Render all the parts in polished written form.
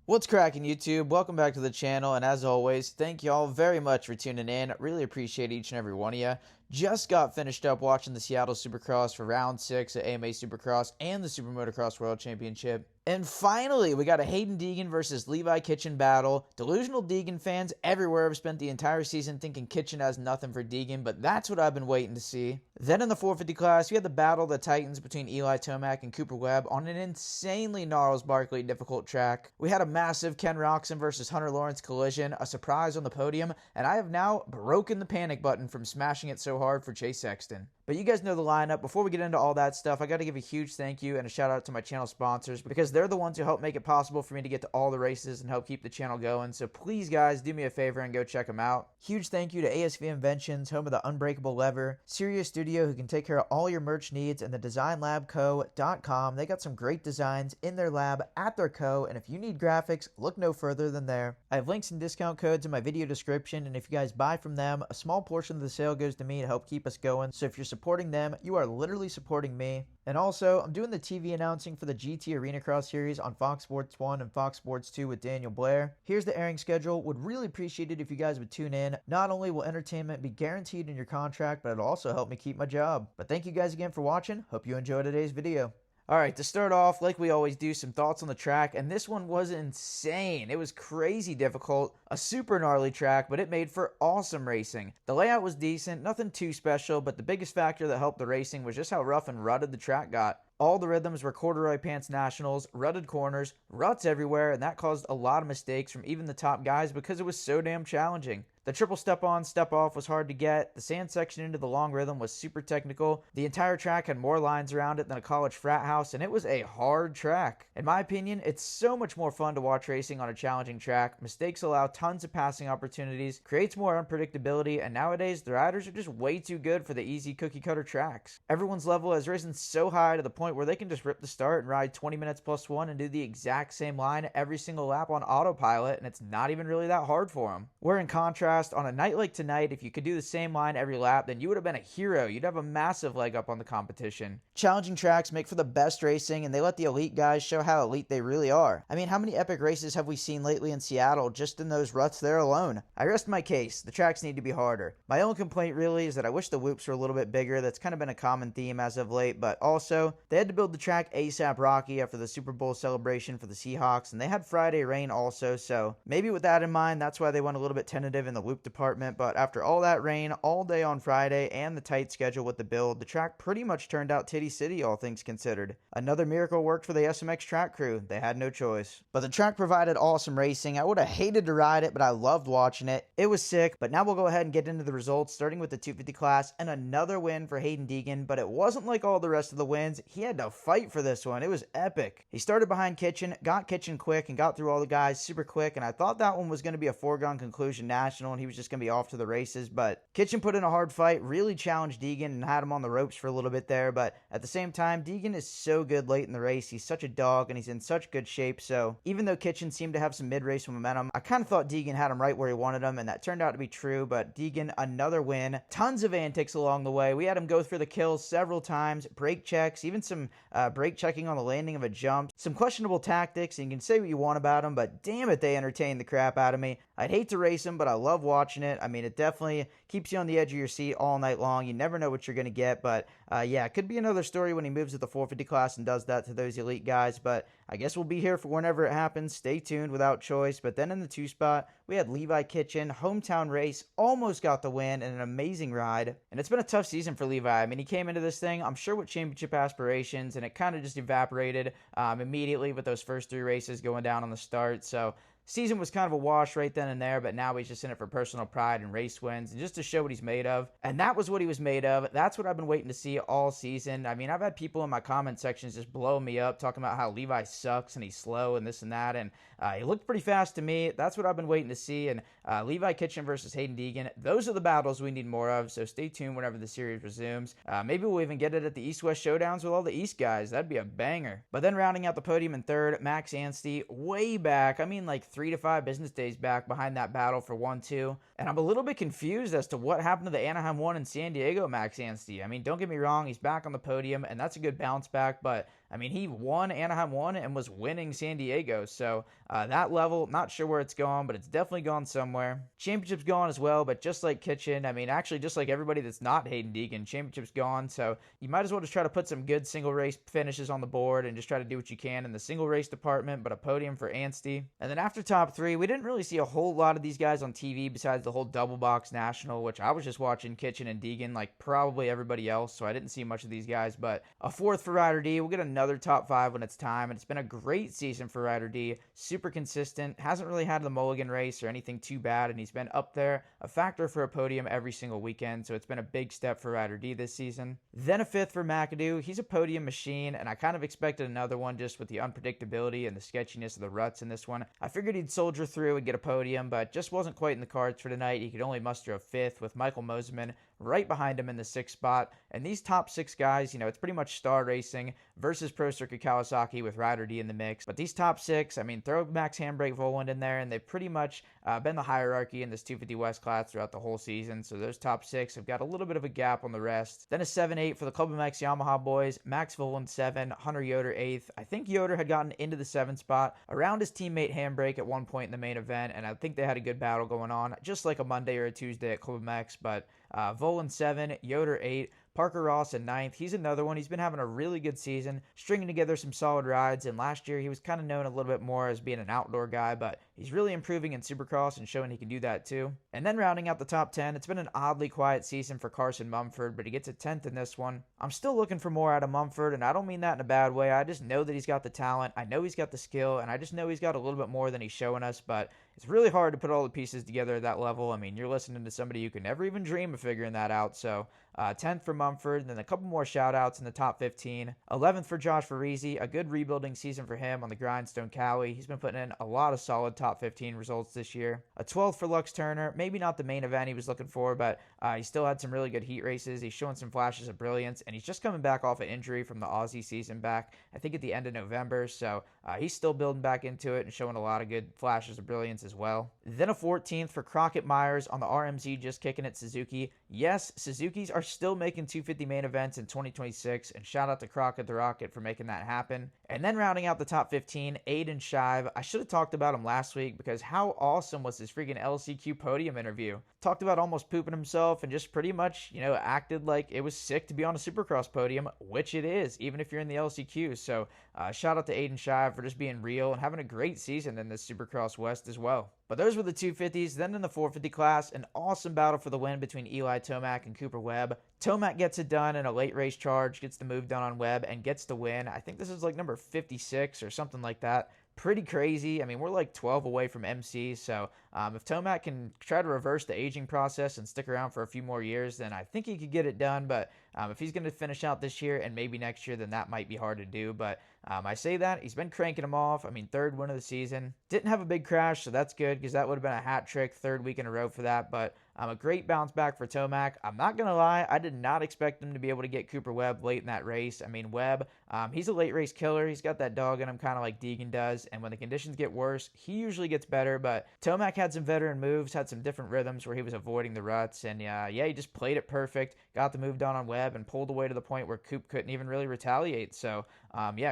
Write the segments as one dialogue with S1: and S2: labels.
S1: What's cracking, YouTube? Welcome back to the channel, and as always, thank y'all very much for tuning in. Really appreciate each and every one of you. Just got finished up watching the Seattle Supercross for round 6 at AMA Supercross and the Super Motocross World Championship. And finally, we got a Hayden Deegan versus Levi Kitchen battle. Delusional Deegan fans everywhere have spent the entire season thinking Kitchen has nothing for Deegan, but that's what I've been waiting to see. Then in the 450 class, we had the Battle of the Titans between Eli Tomac and Cooper Webb on an insanely Gnarls Barkley difficult track. We had a massive Ken Roczen versus Hunter Lawrence collision, a surprise on the podium, and I have now broken the panic button from smashing it so hard for Chase Sexton. But you guys know the lineup. Before we get into all that stuff, I got to give a huge thank you and a shout out to my channel sponsors because they're the ones who help make it possible for me to get to all the races and help keep the channel going. So please, guys, do me a favor and go check them out. Huge thank you to ASV Inventions, home of the Unbreakable Lever, Sirius Studio, who can take care of all your merch needs, and the DesignLabCo.com. They got some great designs in their lab at their co, and if you need graphics, look no further than there. I have links and discount codes in my video description, and if you guys buy from them, a small portion of the sale goes to me to help keep us going. So if you're supporting them, you are literally supporting me. And also, I'm doing the TV announcing for the GT Arena Cross series on Fox Sports 1 and Fox Sports 2 with Daniel Blair. Here's the airing schedule. Would really appreciate it if you guys would tune in. Not only will entertainment be guaranteed in your contract, but it'll also help me keep my job. But thank you guys again for watching. Hope you enjoyed today's video. Alright, to start off, like we always do, some thoughts on the track, and this one was insane. It was crazy difficult, a super gnarly track, but it made for awesome racing. The layout was decent, nothing too special, but the biggest factor that helped the racing was just how rough and rutted the track got. All the rhythms were corduroy pants nationals, rutted corners, ruts everywhere, and that caused a lot of mistakes from even the top guys because it was so damn challenging. The triple step-on, step-off was hard to get. The sand section into the long rhythm was super technical. The entire track had more lines around it than a college frat house, and it was a hard track. In my opinion, it's so much more fun to watch racing on a challenging track. Mistakes allow tons of passing opportunities, creates more unpredictability, and nowadays the riders are just way too good for the easy cookie-cutter tracks. Everyone's level has risen so high to the point where they can just rip the start and ride 20 minutes plus one and do the exact same line every single lap on autopilot, and it's not even really that hard for them. Where in contrast, on a night like tonight, if you could do the same line every lap, then you would have been a hero. You'd have a massive leg up on the competition. Challenging tracks make for the best racing, and they let the elite guys show how elite they really are. I mean, how many epic races have we seen lately in Seattle just in those ruts there alone? I rest my case. The tracks need to be harder. My only complaint really is that I wish the whoops were a little bit bigger. That's kind of been a common theme as of late, but also they had to build the track ASAP Rocky after the Super Bowl celebration for the Seahawks, and they had Friday rain also, so maybe with that in mind, that's why they went a little bit tentative in the loop department. But after all that rain all day on Friday and the tight schedule with the build, the track pretty much turned out titty city, all things considered. Another miracle worked for the SMX track crew. They had no choice. But the track provided awesome racing. I would have hated to ride it, but I loved watching it. It was sick. But now we'll go ahead and get into the results, starting with the 250 class, and another win for Hayden Deegan. But it wasn't like all the rest of the wins. He had to fight for this one. It was epic. He started behind Kitchen, got Kitchen quick, and got through all the guys super quick, and I thought that one was going to be a foregone conclusion national, and he was just going to be off to the races, but Kitchen put in a hard fight, really challenged Deegan, and had him on the ropes for a little bit there. But at the same time, Deegan is so good late in the race. He's such a dog, and he's in such good shape, so even though Kitchen seemed to have some mid-race momentum, I kind of thought Deegan had him right where he wanted him, and that turned out to be true. But Deegan, another win. Tons of antics along the way. We had him go through the kills several times, brake checks, even some brake checking on the landing of a jump, some questionable tactics, and you can say what you want about him, but damn it, they entertained the crap out of me. I'd hate to race him, but I love watching it. I mean, it definitely keeps you on the edge of your seat all night long. You never know what you're going to get, but yeah, it could be another story when he moves to the 450 class and does that to those elite guys, but I guess we'll be here for whenever it happens. Stay tuned without choice. But then in the 2 spot, we had Levi Kitchen, hometown race, almost got the win and an amazing ride. And it's been a tough season for Levi. I mean, he came into this thing, I'm sure, with championship aspirations, and it kind of just evaporated immediately with those first 3 races going down on the start. So season was kind of a wash right then and there, but now he's just in it for personal pride and race wins and just to show what he's made of. And that was what he was made of. That's what I've been waiting to see all season. I mean, I've had people in my comment sections just blow me up, talking about how Levi sucks and he's slow and this and that, and he looked pretty fast to me. That's what I've been waiting to see. And Levi Kitchen versus Hayden Deegan, those are the battles we need more of, so stay tuned whenever the series resumes. Maybe we'll even get it at the East-West Showdowns with all the East guys. That'd be a banger. But then rounding out the podium in 3rd, Max Anstey, way back. I mean, like 3 to 5 business days back behind that battle for 1-2. And I'm a little bit confused as to what happened to the Anaheim 1 in San Diego Max Anstey. I mean, don't get me wrong, he's back on the podium, and that's a good bounce back, but I mean, he won, Anaheim won, and was winning San Diego. So that level, not sure where it's gone, but it's definitely gone somewhere. Championship's gone as well, but just like Kitchen, I mean, actually just like everybody that's not Hayden Deegan, championship's gone. So you might as well just try to put some good single race finishes on the board and just try to do what you can in the single race department, but a podium for Anstie. And then after top three, we didn't really see a whole lot of these guys on TV besides the whole double box national, which I was just watching Kitchen and Deegan like probably everybody else, so I didn't see much of these guys. But a fourth for Ryder D. We'll get another top five when it's time, and it's been a great season for Ryder D. Super consistent, hasn't really had the mulligan race or anything too bad, and he's been up there, a factor for a podium every single weekend, so it's been a big step for Ryder D this season. Then a fifth for McAdoo. He's a podium machine, and I kind of expected another one just with the unpredictability and the sketchiness of the ruts in this one. I figured he'd soldier through and get a podium, but just wasn't quite in the cards for tonight. He could only muster a fifth with Michael Mosiman right behind him in the sixth spot. And these top six guys, it's pretty much star racing versus Pro Circuit Kawasaki with Ryder D in the mix. But these top six, throw Max Handbrake Voland in there, and they've pretty much been the hierarchy in this 250 West class throughout the whole season. So those top six have got a little bit of a gap on the rest. Then a 7-8 for the Club MX Yamaha boys. Max Voland 7, Hunter Yoder 8th. I think Yoder had gotten into the 7th spot around his teammate Handbrake at one point in the main event, and I think they had a good battle going on, just like a Monday or a Tuesday at Club MX. But Voland 7, Yoder 8, Parker Ross in 9th. He's another one. He's been having a really good season, stringing together some solid rides, and last year he was kind of known a little bit more as being an outdoor guy, but he's really improving in Supercross and showing he can do that too. And then rounding out the top 10, it's been an oddly quiet season for Carson Mumford, but he gets a 10th in this one. I'm still looking for more out of Mumford, and I don't mean that in a bad way. I just know that he's got the talent, I know he's got the skill, and I just know he's got a little bit more than he's showing us, but it's really hard to put all the pieces together at that level. You're listening to somebody who could never even dream of figuring that out. So 10th for Mumford, and then a couple more shout outs in the top 15. 11th for Josh Varese, a good rebuilding season for him on the Grindstone Cowie. He's been putting in a lot of solid top 15 results this year. A 12th for Lux Turner, maybe not the main event he was looking for, but he still had some really good heat races. He's showing some flashes of brilliance, and he's just coming back off an injury from the Aussie season back, I think at the end of November, so he's still building back into it and showing a lot of good flashes of brilliance as well. Then a 14th for Crockett Myers on the RMZ just kicking at Suzuki. Yes, Suzukis are still making 250 main events in 2026, and shout out to Crockett the Rocket for making that happen. And then rounding out the top 15, Aiden Shive. I should have talked about him last week because how awesome was his freaking LCQ podium interview. Talked about almost pooping himself and just pretty much, acted like it was sick to be on a Supercross podium, which it is, even if you're in the LCQ. So shout out to Aiden Shive for just being real and having a great season in this Supercross West as well. But those were the 250s. Then in the 450 class, an awesome battle for the win between Eli Tomac and Cooper Webb. Tomac gets it done in a late race charge, gets the move done on Webb, and gets the win. I think this is like number 56 or something like that. Pretty crazy. We're like 12 away from MC, so if Tomac can try to reverse the aging process and stick around for a few more years, then I think he could get it done. But if he's going to finish out this year and maybe next year, then that might be hard to do. But I say that. He's been cranking them off. Third win of the season. Didn't have a big crash, so that's good because that would have been a hat trick, third week in a row for that. But a great bounce back for Tomac. I'm not going to lie, I did not expect him to be able to get Cooper Webb late in that race. Webb, he's a late race killer. He's got that dog in him kind of like Deegan does, and when the conditions get worse, he usually gets better, but Tomac had some veteran moves, had some different rhythms where he was avoiding the ruts, and he just played it perfect, got the move done on Webb, and pulled away to the point where Coop couldn't even really retaliate. So,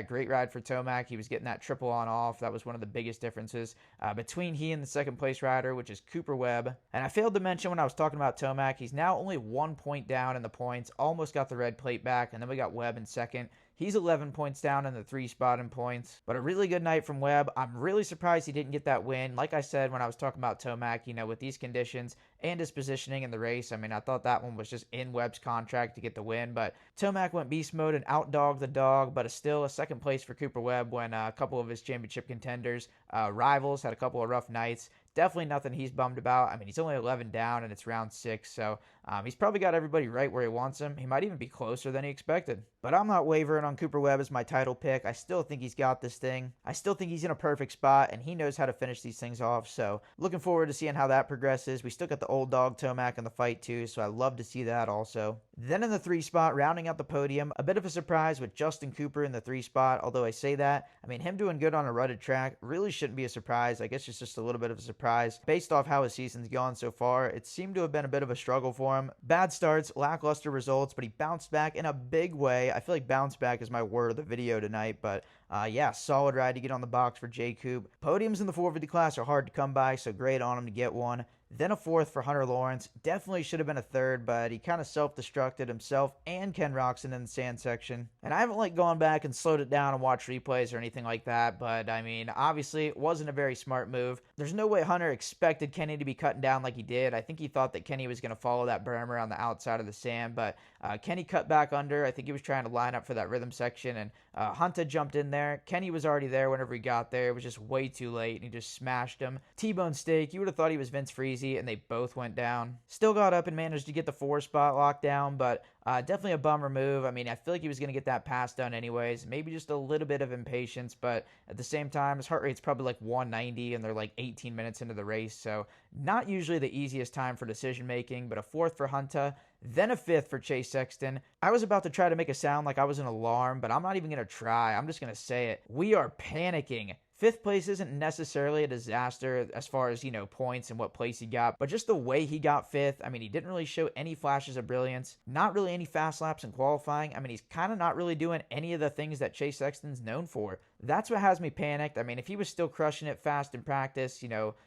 S1: great ride for Tomac. He was getting that triple on off. That was one of the biggest differences between he and the second place rider, which is Cooper Webb. And I failed to mention when I was talking about Tomac, he's now only 1 point down in the points, almost got the red plate back, and then we got Webb in second. He's 11 points down in the 3 spot in points. But a really good night from Webb. I'm really surprised he didn't get that win. Like I said when I was talking about Tomac, with these conditions and his positioning in the race, I thought that one was just in Webb's contract to get the win. But Tomac went beast mode and outdogged the dog, but still a second place for Cooper Webb when a couple of his championship contenders, rivals, had a couple of rough nights. Definitely nothing he's bummed about. He's only 11 down and it's round 6, so he's probably got everybody right where he wants him. He might even be closer than he expected. But I'm not wavering on Cooper Webb as my title pick. I still think he's got this thing. I still think he's in a perfect spot, and he knows how to finish these things off, so looking forward to seeing how that progresses. We still got the old dog Tomac in the fight too, so I love to see that also. Then in the 3 spot, rounding out the podium, a bit of a surprise with Justin Cooper in the 3 spot, although I say that, him doing good on a rutted track really shouldn't be a surprise. I guess it's just a little bit of a surprise surprised. Based off how his season's gone so far, it seemed to have been a bit of a struggle for him. Bad starts, lackluster results, but he bounced back in a big way. I feel like bounce back is my word of the video tonight, but yeah, solid ride to get on the box for J. Coop. Podiums in the 450 class are hard to come by, so great on him to get one. Then a fourth for Hunter Lawrence. Definitely should have been a third, but he kind of self-destructed himself and Ken Roczen in the sand section. And I haven't gone back and slowed it down and watched replays or anything like that, but I mean, obviously it wasn't a very smart move. There's no way Hunter expected Kenny to be cutting down like he did. I think he thought that Kenny was going to follow that berm on the outside of the sand, but Kenny cut back under. I think he was trying to line up for that rhythm section, and Hunta jumped in there. Kenny was already there whenever he got there. It was just way too late, and he just smashed him. T-bone steak. You would have thought he was Vince Freezy, and they both went down. Still got up and managed to get the 4 spot locked down, but definitely a bummer move. I mean, I feel like he was going to get that pass done anyways. Maybe just a little bit of impatience, but at the same time, his heart rate's probably 190, and they're 18 minutes into the race, so not usually the easiest time for decision making, but a 4th for Hunta, then a 5th for Chase Sexton. I was about to try to make it sound like I was an alarm, but I'm not even going to try. I'm just going to say it. We are panicking. 5th place isn't necessarily a disaster as far as, points and what place he got, but just the way he got 5th, I mean, he didn't really show any flashes of brilliance, not really any fast laps in qualifying. I mean, he's kind of not really doing any of the things that Chase Sexton's known for. That's what has me panicked. I mean, if he was still crushing it fast in practice,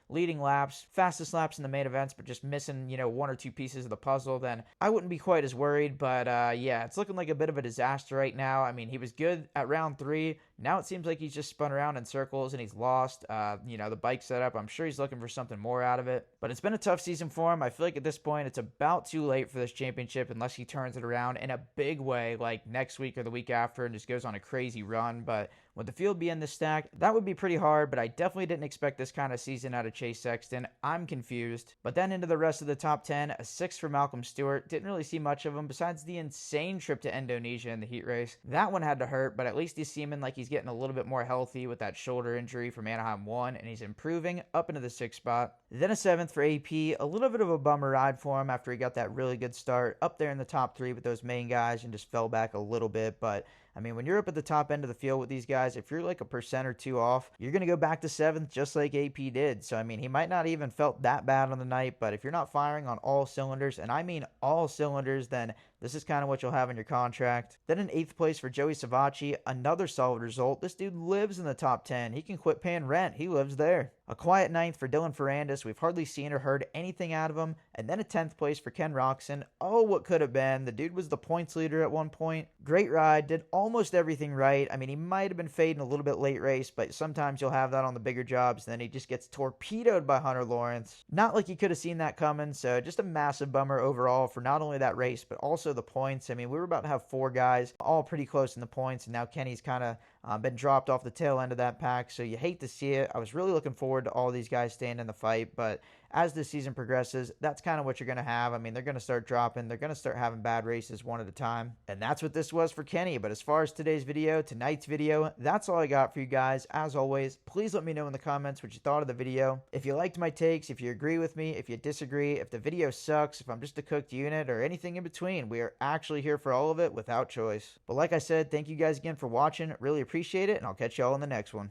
S1: leading laps, fastest laps in the main events, but just missing, 1 or 2 pieces of the puzzle, then I wouldn't be quite as worried. But yeah, it's looking like a bit of a disaster right now. I mean, he was good at round 3. Now it seems like he's just spun around in circles and he's lost. The bike setup, I'm sure he's looking for something more out of it. But it's been a tough season for him. I feel like at this point, it's about too late for this championship unless he turns it around in a big way, like next week or the week after, and just goes on a crazy run. But with the field being this stacked, that would be pretty hard, but I definitely didn't expect this kind of season out of Chase Sexton. I'm confused. But then into the rest of the top 10, a 6 for Malcolm Stewart. Didn't really see much of him besides the insane trip to Indonesia in the heat race. That one had to hurt, but at least he's seeming like he's getting a little bit more healthy with that shoulder injury from Anaheim 1, and he's improving up into the 6th spot. Then a 7th for AP. A little bit of a bummer ride for him after he got that really good start up there in the top 3 with those main guys and just fell back a little bit, but I mean, when you're up at the top end of the field with these guys, if you're like a % or 2 off, you're going to go back to 7th just like AP did. So, I mean, he might not even felt that bad on the night, but if you're not firing on all cylinders, and I mean all cylinders, then this is kind of what you'll have in your contract. Then an 8th place for Joey Savacci, another solid result. This dude lives in the top 10. He can quit paying rent. He lives there. A quiet 9th for Dylan Ferrandis. We've hardly seen or heard anything out of him. And then a 10th place for Ken Roczen. Oh, what could have been. The dude was the points leader at one point. Great ride. Did almost everything right. I mean, he might have been fading a little bit late race, but sometimes you'll have that on the bigger jobs. And then he just gets torpedoed by Hunter Lawrence. Not like he could have seen that coming. So just a massive bummer overall for not only that race, but also the points. I mean, we were about to have 4 guys all pretty close in the points, and now Kenny's kind of been dropped off the tail end of that pack, so you hate to see it. I was really looking forward to all these guys staying in the fight, but as the season progresses, that's kind of what you're going to have. I mean, they're going to start dropping. They're going to start having bad races one at a time. And that's what this was for Kenny. But as far as tonight's video, that's all I got for you guys. As always, please let me know in the comments what you thought of the video. If you liked my takes, if you agree with me, if you disagree, if the video sucks, if I'm just a cooked unit, or anything in between, we are actually here for all of it without choice. But like I said, thank you guys again for watching. Really appreciate it, and I'll catch y'all in the next one.